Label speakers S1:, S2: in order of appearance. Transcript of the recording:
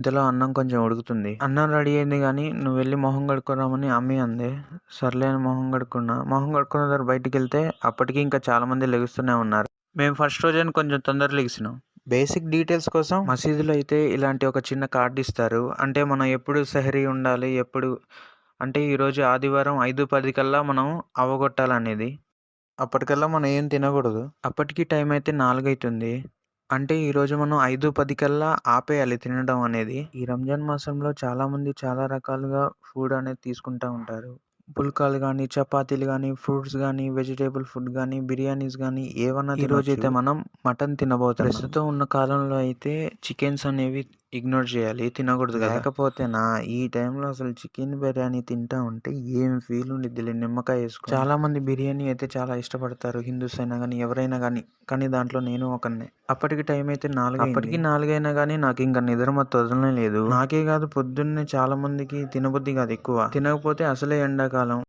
S1: ఇంతలో అన్నం కొంచెం ఉడుకుతుంది. అన్నం రెడీ అయింది గానీ, "నువ్వెళ్ళి మొహం కడుక్కోరామని" అమ్మి అంది. సర్లే అని మొహం కడుక్కున్నా. మొహం కడుక్కున్న తర్వాత బయటికెళ్తే అప్పటికి ఇంకా చాలా మంది లెగుస్తూనే ఉన్నారు. మేము ఫస్ట్ రోజని కొంచెం తొందరగా లెగిసినాం. బేసిక్ డీటెయిల్స్ కోసం మసీదులో అయితే ఇలాంటి ఒక చిన్న కార్డ్ ఇస్తారు. అంటే మనం ఎప్పుడు సెహరీ ఉండాలి, అంటే ఈరోజు ఆదివారం 5:10 కల్లా మనం అవ్వగొట్టాలనేది. అప్పటికల్లా మనం ఏం తినకూడదు. అప్పటికి టైం అయితే 4 అయితుంది. అంటే ఈరోజు మనం 5:10 కల్లా ఆపేయాలి తినడం అనేది. ఈ రంజాన్ మాసంలో చాలామంది చాలా రకాలుగా ఫుడ్ అనేది తీసుకుంటా ఉంటారు. పుల్కాలు గానీ, చపాతీలు గానీ, ఫ్రూట్స్ గానీ, వెజిటబుల్ ఫుడ్ గానీ, బిర్యానీస్ గానీ ఏవన్నా తినొచ్చు. ఈరోజైతే మనం మటన్ తినబోతున్నాం. ప్రస్తుతం ఉన్న కాలంలో అయితే చికెన్స్ అనేవి ఇగ్నోర్ చేయాలి. తినకూడదు కదా! లేకపోతేనా ఈ టైంలో అసలు చికెన్ బిర్యానీ తింటా ఉంటే ఏం ఫీల్ ఉండిద్దిలే నిమ్మకాయ ఏసుకొని. చాలామంది బిర్యానీ అయితే చాలా ఇష్టపడతారు. హిందూస్ అయినా గానీ, ఎవరైనా గానీ. కానీ దాంట్లో నేను ఒకడినే. అప్పటికి టైం అయితే 4 అప్పటికి 4 అయినా గానీ నాకింక నిద్ర మత్తు వదలనే లేదు. నాకే కాదు పొద్దున్నే చాలా మందికి తినబుద్ధి కాదు ఎక్కువ. తినకపోతే అసలే ఎండాకాలం.